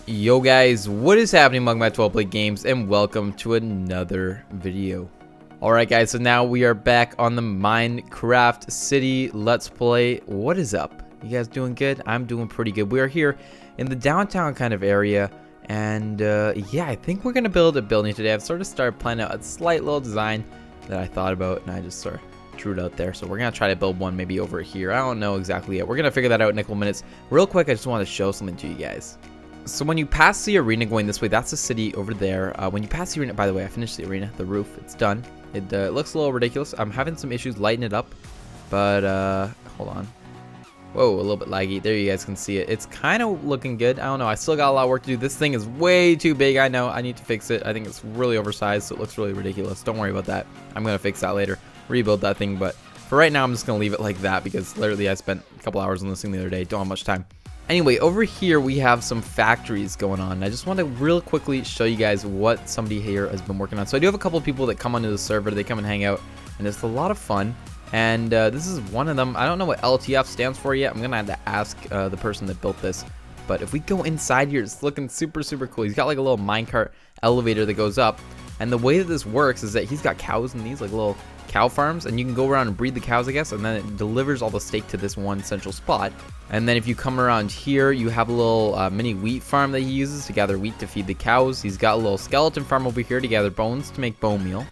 Yo guys, what is happening among my 12 play games, and welcome to another video. Alright guys, so now we are back on the Minecraft City Let's Play. What is up? You guys doing good? I'm doing pretty good. We are here in the downtown kind of area, and yeah, I think we're gonna build a building today. I've sort of started planning out a slight little design that I thought about, and I just sort of drew it out there. So we're gonna try to build one maybe over here. I don't know exactly yet. We're gonna figure that out in a couple minutes. Real quick, I just want to show something to you guys. So when you pass the arena going this way, that's the city over there. When you pass the arena, by the way, I finished the arena, the roof, it's done. It looks a little ridiculous. I'm having some issues lighting it up, but hold on. Whoa, a little bit laggy. There, you guys can see it. It's kind of looking good. I don't know. I still got a lot of work to do. This thing is way too big. I know. I need to fix it. I think it's really oversized, so it looks really ridiculous. Don't worry about that. I'm going to fix that later. Rebuild that thing, but for right now, I'm just going to leave it like that because literally I spent a couple hours on this thing the other day. Don't have much time. Anyway, over here we have some factories going on. I just want to real quickly show you guys what somebody here has been working on. So I do have a couple of people that come onto the server. They come and hang out, and it's a lot of fun. And this is one of them. I don't know what LTF stands for yet. I'm going to have to ask the person that built this. But if we go inside here, it's looking super, super cool. He's got like a little minecart elevator that goes up. And the way that this works is that he's got cows in these like little cow farms, and you can go around and breed the cows, I guess, and then it delivers all the steak to this one central spot. And then if you come around here, you have a little mini wheat farm that he uses to gather wheat to feed the cows. He's got a little skeleton farm over here to gather bones to make bone meal.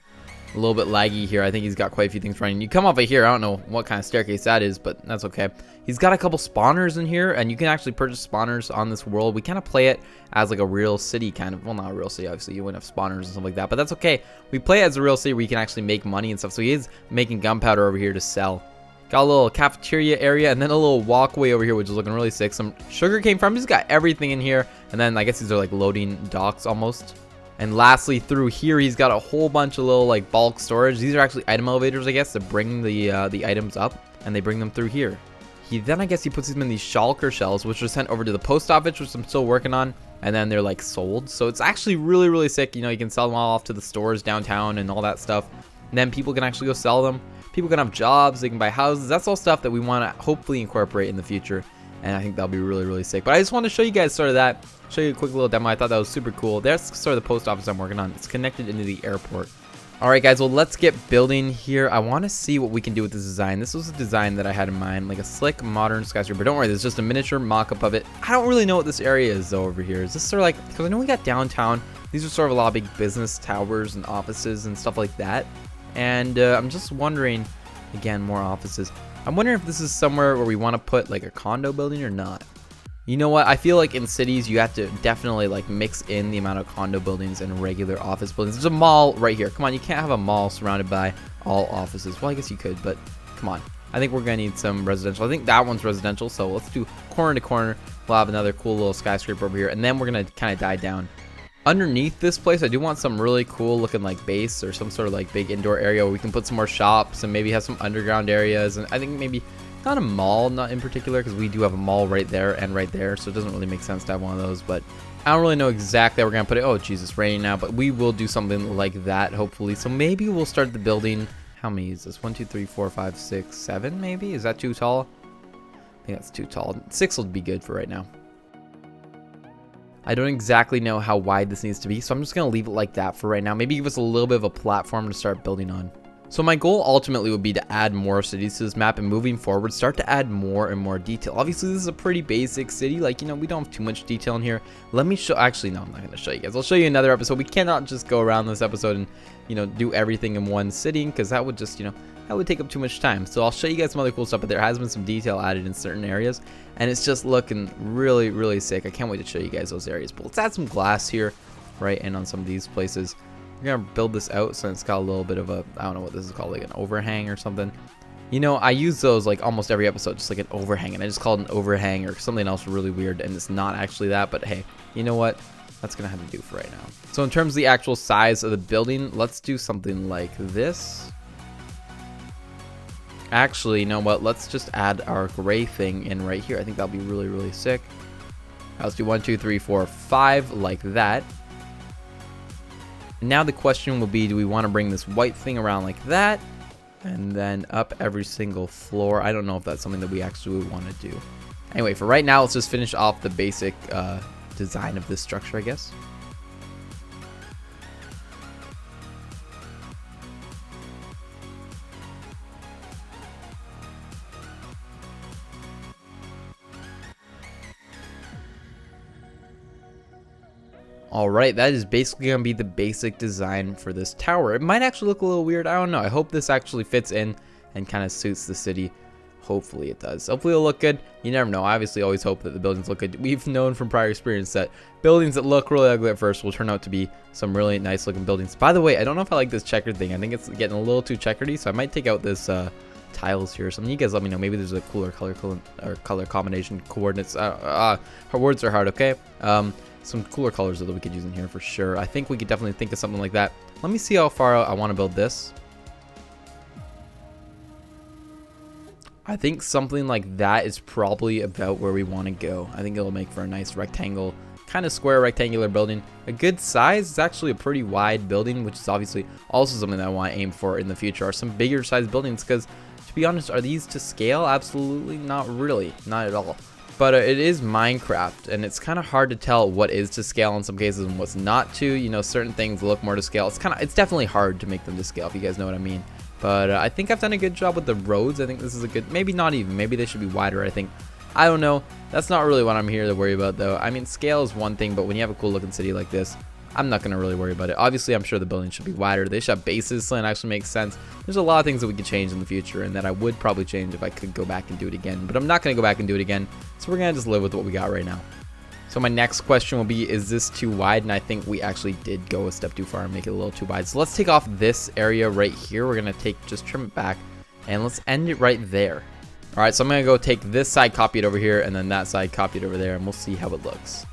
A little bit laggy here. I think he's got quite a few things running. You come up here, I don't know what kind of staircase that is, but that's okay. He's got a couple spawners in here, and you can actually purchase spawners on this world. We kind of play it as like a real city kind of. Well, not a real city, obviously. You wouldn't have spawners and stuff like that, but that's okay. We play it as a real city where you can actually make money and stuff. So he is making gunpowder over here to sell. Got a little cafeteria area, and then a little walkway over here, which is looking really sick. Some sugarcane farm. He's got everything in here, and then I guess these are like loading docks almost. And lastly, through here, he's got a whole bunch of little like bulk storage. These are actually item elevators, I guess, that bring the items up, and they bring them through here. Then I guess he puts them in these shulker shells, which are sent over to the post office, which I'm still working on, and then they're like sold. So it's actually really, really sick. You know, you can sell them all off to the stores downtown and all that stuff. And then people can actually go sell them. People can have jobs. They can buy houses. That's all stuff that we want to hopefully incorporate in the future. And I think that'll be really, really sick. But I just want to show you guys sort of that. Show you a quick little demo. I thought that was super cool. That's sort of the post office I'm working on. It's connected into the airport. Alright guys, well let's get building here. I want to see what we can do with this design. This was a design that I had in mind, like a slick, modern skyscraper. Don't worry, this is just a miniature mock-up of it. I don't really know what this area is though over here. Is this sort of like, because I know we got downtown. These are sort of a lot of big business towers and offices and stuff like that. And I'm just wondering, again, more offices. I'm wondering if this is somewhere where we want to put like a condo building or not. You know what? I feel like in cities you have to definitely like mix in the amount of condo buildings and regular office buildings. There's a mall right here. Come on, you can't have a mall surrounded by all offices. Well, I guess you could, but come on. I think we're gonna need some residential. I think that one's residential, so let's do corner to corner. We'll have another cool little skyscraper over here, and then we're gonna kind of die down. Underneath this place, I do want some really cool looking like base or some sort of like big indoor area where we can put some more shops and maybe have some underground areas, and I think maybe not a mall, not in particular, because we do have a mall right there and right there, so it doesn't really make sense to have one of those. But I don't really know exactly how we're gonna put it. Oh Jesus, raining now, but we will do something like that hopefully. So maybe we'll start the building. How many is this? 1 2 3 4 5 6 7 maybe. Is that too tall? I think that's too tall. 6 will be good for right now. I don't exactly know how wide this needs to be, so I'm just gonna leave it like that for right now. Maybe give us a little bit of a platform to start building on. So my goal ultimately would be to add more cities to this map, and moving forward start to add more and more detail. Obviously this is a pretty basic city, like, you know, we don't have too much detail in here. Let me show, actually no, I'm not going to show you guys. I'll show you another episode. We cannot just go around this episode and, you know, do everything in one sitting, because that would just, you know, that would take up too much time. So I'll show you guys some other cool stuff, but there has been some detail added in certain areas, and it's just looking really, really sick. I can't wait to show you guys those areas. But let's add some glass here, right, and on some of these places. We're gonna build this out so it's got a little bit of a, I don't know what this is called, like an overhang or something. You know, I use those like almost every episode, just like an overhang, and I just call it an overhang or something else really weird, and it's not actually that, but hey, you know what? That's gonna have to do for right now. So in terms of the actual size of the building, let's do something like this. Actually, you know what? Let's just add our gray thing in right here. I think that'll be really, really sick. Let's do 1 2 3 4 5 like that. Now the question will be, do we want to bring this white thing around like that and then up every single floor? I don't know if that's something that we actually would want to do. Anyway, for right now, let's just finish off the basic design of this structure, I guess. Alright, that is basically going to be the basic design for this tower. It might actually look a little weird, I don't know. I hope this actually fits in and kind of suits the city. Hopefully it does. Hopefully it'll look good. You never know. I obviously always hope that the buildings look good. We've known from prior experience that buildings that look really ugly at first will turn out to be some really nice looking buildings. By the way, I don't know if I like this checkered thing. I think it's getting a little too checkered-y, so I might take out this tiles here or something. You guys let me know. Maybe there's a cooler color combination coordinates. Her words are hard, okay? Some cooler colors that we could use in here for sure. I think we could definitely think of something like that. Let me see how far I want to build this. I think something like that is probably about where we want to go. I think it'll make for a nice rectangle, kind of square rectangular building. A good size. It's actually a pretty wide building, which is obviously also something that I want to aim for in the future, are some bigger size buildings, because to be honest, are these to scale? Absolutely not really. Not at all. But it is Minecraft, and it's kind of hard to tell what is to scale in some cases and what's not to. You know, certain things look more to scale. It's definitely hard to make them to scale, if you guys know what I mean. But I think I've done a good job with the roads. I think this is a good, maybe not even, maybe they should be wider, I think. I don't know. That's not really what I'm here to worry about, though. I mean, scale is one thing, but when you have a cool looking city like this, I'm not going to really worry about it. Obviously, I'm sure the building should be wider. They should have bases, so it actually makes sense. There's a lot of things that we could change in the future, and that I would probably change if I could go back and do it again. But I'm not going to go back and do it again, so we're going to just live with what we got right now. So my next question will be, is this too wide? And I think we actually did go a step too far and make it a little too wide. So let's take off this area right here. We're going to just trim it back, and let's end it right there. All right, so I'm going to go take this side, copy it over here, and then that side, copy it over there, and we'll see how it looks.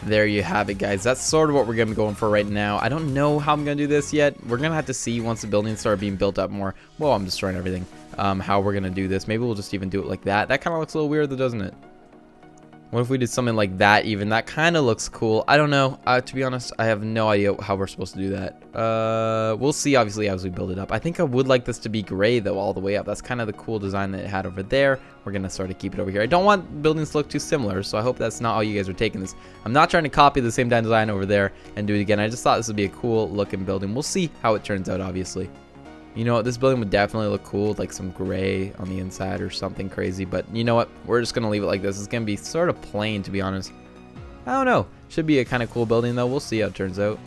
There you have it, guys. That's sort of what we're going to be going for right now. I don't know how I'm going to do this yet. We're going to have to see once the buildings start being built up more. Whoa, I'm destroying everything. How we're going to do this. Maybe we'll just even do it like that. That kind of looks a little weird, though, doesn't it? What if we did something like that even? That kind of looks cool. I don't know. To be honest, I have no idea how we're supposed to do that. We'll see, obviously, as we build it up. I think I would like this to be gray, though, all the way up. That's kind of the cool design that it had over there. We're going to sort of keep it over here. I don't want buildings to look too similar, so I hope that's not how you guys are taking this. I'm not trying to copy the same design over there and do it again. I just thought this would be a cool looking building. We'll see how it turns out, obviously. You know what, this building would definitely look cool with like some gray on the inside or something crazy, but you know what, we're just gonna leave it like this. It's gonna be sort of plain, to be honest. I don't know, should be a kind of cool building though. We'll see how it turns out.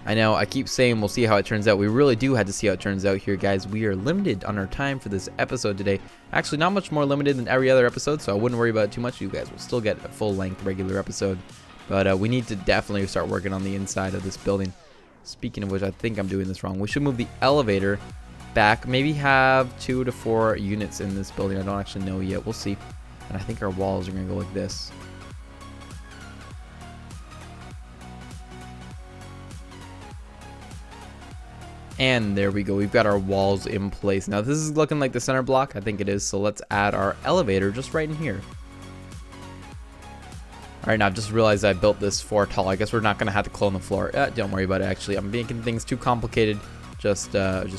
I know I keep saying we'll see how it turns out. We really do have to see how it turns out here, guys. We are limited on our time for this episode today. Actually, not much more limited than every other episode, so I wouldn't worry about it too much. You guys will still get a full-length regular episode, but we need to definitely start working on the inside of this building. Speaking of which, I think I'm doing this wrong. We should move the elevator back, maybe have 2 to 4 units in this building. I don't actually know yet. We'll see. And I think our walls are gonna go like this. And there we go. We've got our walls in place. Now this is looking like the center block. I think it is. So let's add our elevator just right in here. All right, now I've just realized I built this floor tall. I guess we're not gonna have to clone the floor. Don't worry about it. Actually, I'm making things too complicated. Just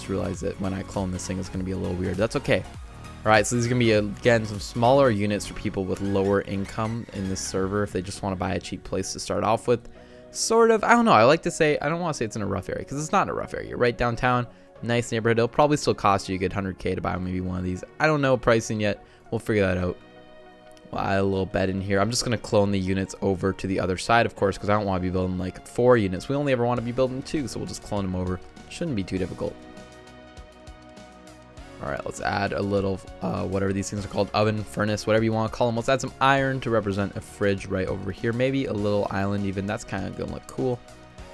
realized that when I clone this thing, it's going to be a little weird. That's okay. All right, so these are going to be, again, some smaller units for people with lower income in this server if they just want to buy a cheap place to start off with. Sort of, I don't know. I like to say, I don't want to say it's in a rough area because it's not in a rough area. Right downtown, nice neighborhood. It'll probably still cost you a good 100K to buy maybe one of these. I don't know pricing yet. We'll figure that out. We'll add a little bed in here. I'm just going to clone the units over to the other side, of course, because I don't want to be building like 4 units. We only ever want to be building 2, so we'll just clone them over. Shouldn't be too difficult. All right, let's add a little, whatever these things are called, oven, furnace, whatever you want to call them. Let's add some iron to represent a fridge right over here. Maybe a little island even. That's kind of going to look cool.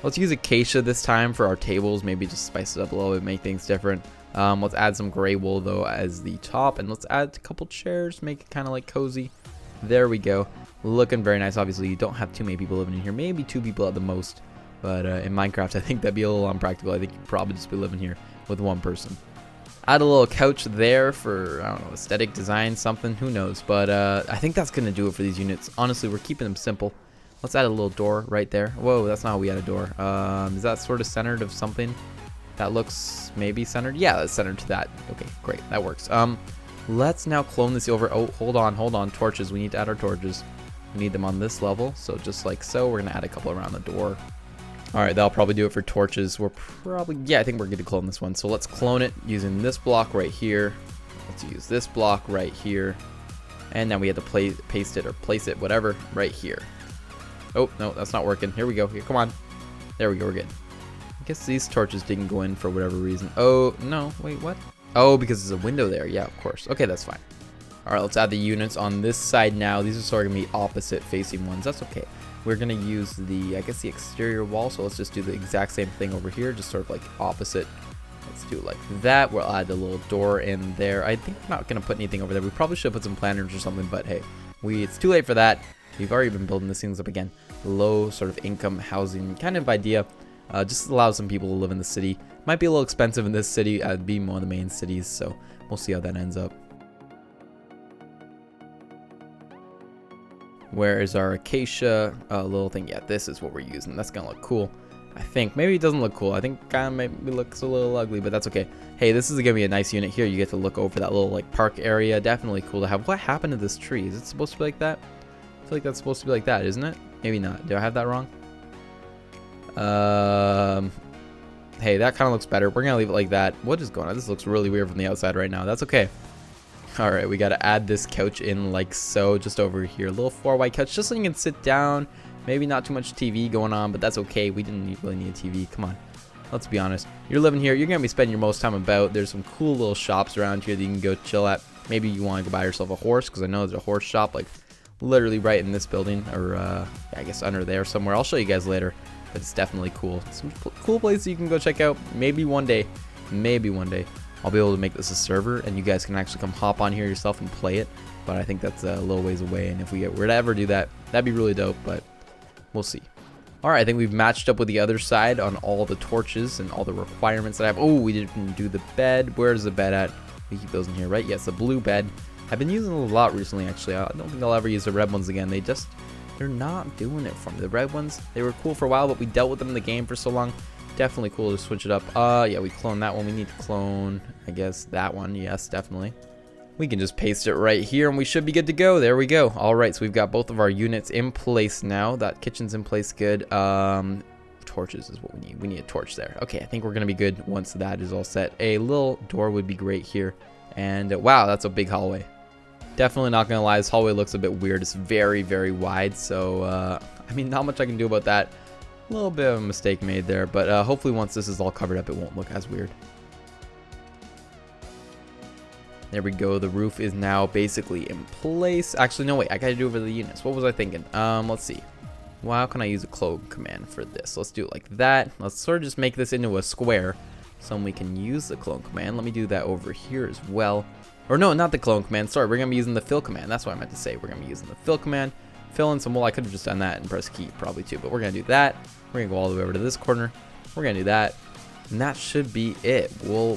Let's use acacia this time for our tables. Maybe just spice it up a little bit, make things different. Let's add some gray wool, though, as the top. And let's add a couple chairs, make it kind of like cozy. There we go. Looking very nice. Obviously, you don't have too many people living in here. Maybe 2 people at the most. But in Minecraft, I think that'd be a little unpractical. I think you'd probably just be living here with 1 person. Add a little couch there for, I don't know, aesthetic design, something. Who knows? But I think that's going to do it for these units. Honestly, we're keeping them simple. Let's add a little door right there. Whoa, that's not how we add a door. Is that sort of centered of something? That looks maybe centered. Yeah, that's centered to that. Okay, great. That works. Let's now clone this over. Oh, hold on. Torches. We need to add our torches. We need them on this level. So just like so, we're going to add a couple around the door. All right, that'll probably do it for torches. We're probably, yeah, I think we're good to clone this one. So let's clone it using this block right here. Let's use this block right here. And then we have to paste it or place it, whatever, right here. Oh, no, that's not working. Here we go. Here, come on. There we go. We're good. I guess these torches didn't go in for whatever reason. Oh, no. Wait, what? Oh, because there's a window there. Yeah, of course. Okay, that's fine. All right, let's add the units on this side now. These are sort of going to be opposite facing ones. That's okay. We're going to use the, I guess, the exterior wall. So let's just do the exact same thing over here. Just sort of like opposite. Let's do it like that. We'll add the little door in there. I think we're not going to put anything over there. We probably should put some planters or something. But hey, it's too late for that. We've already been building these things up again. Low sort of income housing kind of idea. Just allows some people to live in the city. Might be a little expensive in this city, being one of the main cities, so we'll see how that ends up. Where is our acacia little thing? Yeah, this is what we're using. That's gonna look cool, I think. Maybe it doesn't look cool. I think kind of maybe looks a little ugly, but that's okay. Hey, this is gonna be a nice unit here. You get to look over that little like park area. Definitely cool to have. What happened to this tree? Is it supposed to be like that? I feel like that's supposed to be like that, isn't it? Maybe not. Do I have that wrong? Hey, that kind of looks better. We're gonna leave it like that. What is going on? This looks really weird from the outside right now. That's okay. All right, we got to add this couch in like so, just over here. A little 4x couch, just so you can sit down. Maybe not too much TV going on, but that's okay. We didn't really need a TV. Come on, let's be honest. You're living here. You're gonna be spending your most time about. There's some cool little shops around here that you can go chill at. Maybe you want to go buy yourself a horse, because I know there's a horse shop like literally right in this building, or I guess under there somewhere. I'll show you guys later. But it's definitely cool. Some cool places you can go check out. Maybe one day, I'll be able to make this a server and you guys can actually come hop on here yourself and play it. But I think that's a little ways away, and if we were to ever do that, that'd be really dope, but we'll see. All right, I think we've matched up with the other side on all the torches and all the requirements that I have. Oh, we didn't do the bed. Where's the bed at? We keep those in here, right? Yes, the blue bed. I've been using it a lot recently, actually. I don't think I'll ever use the red ones again. They're not doing it for me. The red ones, they were cool for a while, but we dealt with them in the game for so long. Definitely cool to switch it up. Yeah, we cloned that one. We need to clone, I guess, that one. Yes, definitely. We can just paste it right here, and we should be good to go. There we go. All right, so we've got both of our units in place now. That kitchen's in place good. Torches is what we need. We need a torch there. Okay, I think we're going to be good once that is all set. A little door would be great here. And, wow, that's a big hallway. Definitely not gonna lie, this hallway looks a bit weird. It's very, very wide, so I mean, not much I can do about that. A little bit of a mistake made there, but hopefully once this is all covered up, it won't look as weird. There we go. The roof is now basically in place. Actually, no, wait, I gotta do it for the units. What was I thinking? Let's see. Well, how can I use a clone command for this? Let's do it like that. Let's sort of just make this into a square so we can use the clone command. Let me do that over here as well. Or no, not the clone command. Sorry, we're going to be using the fill command. That's what I meant to say. We're going to be using the fill command. Fill in some wool. I could have just done that and press key probably too, but we're going to do that. We're going to go all the way over to this corner. We're going to do that. And that should be it. Wool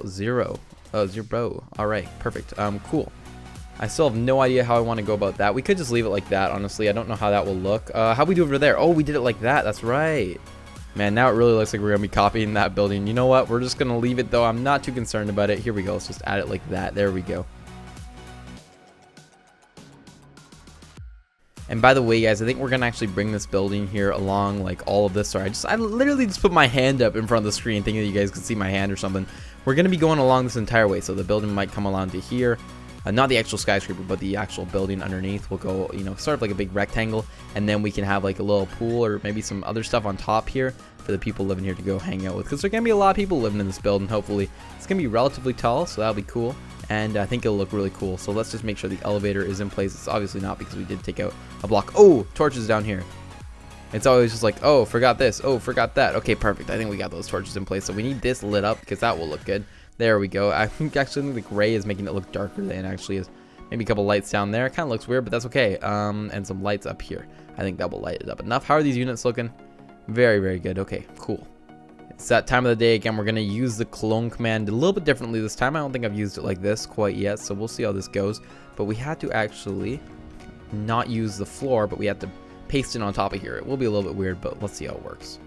0. Oh, 0. All right, perfect. Cool. I still have no idea how I want to go about that. We could just leave it like that, honestly. I don't know how that will look. How'd we do over there? Oh, we did it like that. That's right. Man, now it really looks like we're going to be copying that building. You know what? We're just going to leave it, though. I'm not too concerned about it. Here we go. Let's just add it like that. There we go. And by the way, guys, I think we're going to actually bring this building here along, like all of this. Sorry, I literally just put my hand up in front of the screen thinking that you guys could see my hand or something. We're going to be going along this entire way. So the building might come along to here. Not the actual skyscraper, but the actual building underneath will go, you know, sort of like a big rectangle. And then we can have like a little pool or maybe some other stuff on top here for the people living here to go hang out with. Because there's going to be a lot of people living in this building, hopefully. It's going to be relatively tall, so that'll be cool. And I think it'll look really cool. So let's just make sure the elevator is in place. It's obviously not because we did take out a block. Oh, torches down here. It's always just like, oh, forgot this. Oh, forgot that. Okay, perfect. I think we got those torches in place. So we need this lit up because that will look good. There we go. I think actually the gray is making it look darker than it actually is. Maybe a couple lights down there. It kind of looks weird, but that's okay. And some lights up here. I think that will light it up enough. How are these units looking? Very, very good. Okay, cool. It's that time of the day again. We're going to use the clone command a little bit differently this time. I don't think I've used it like this quite yet, so we'll see how this goes. But we had to actually not use the floor, but we had to paste it on top of here. It will be a little bit weird, but let's see how it works.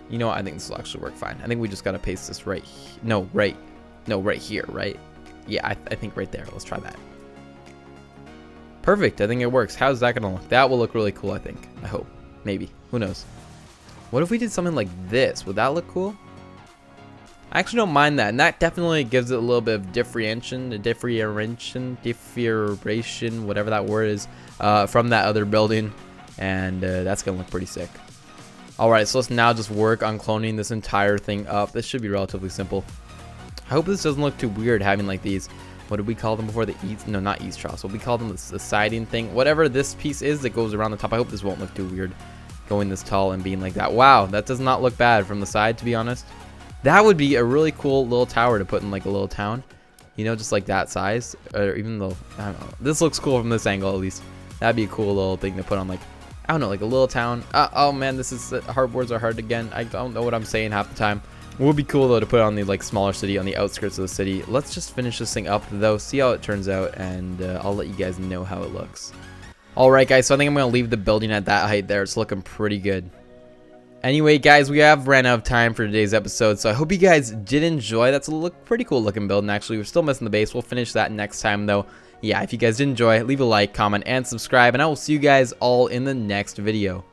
You know what? I think this will actually work fine. I think we just gotta paste this right. Right here, right? Yeah, I think right there. Let's try that. Perfect. I think it works. How's that gonna look? That will look really cool. I think. I hope. Maybe. Who knows? What if we did something like this? Would that look cool? I actually don't mind that, and that definitely gives it a little bit of differentiation, whatever that word is, from that other building, and that's gonna look pretty sick. All right, so let's now just work on cloning this entire thing up. This should be relatively simple. I hope this doesn't look too weird having like these. What did we call them before? The eaves? No, not eaves troughs. What we call them, the siding thing. Whatever this piece is that goes around the top. I hope this won't look too weird, going this tall and being like that. Wow, that does not look bad from the side, to be honest. That would be a really cool little tower to put in like a little town, you know, just like that size. Or even though, I don't know, this looks cool from this angle at least. That'd be a cool little thing to put on, like, I don't know, like a little town. Oh man, this is hard words are hard again. I don't know what I'm saying half the time. It would be cool though to put on the like smaller city on the outskirts of the city. Let's just finish this thing up though, see how it turns out, and I'll let you guys know how it looks. All right, guys. So I think I'm gonna leave the building at that height there. It's looking pretty good. Anyway, guys, we have ran out of time for today's episode, so I hope you guys did enjoy. That's a pretty cool looking build, and actually, we're still missing the base. We'll finish that next time, though. Yeah, if you guys did enjoy, leave a like, comment, and subscribe, and I will see you guys all in the next video.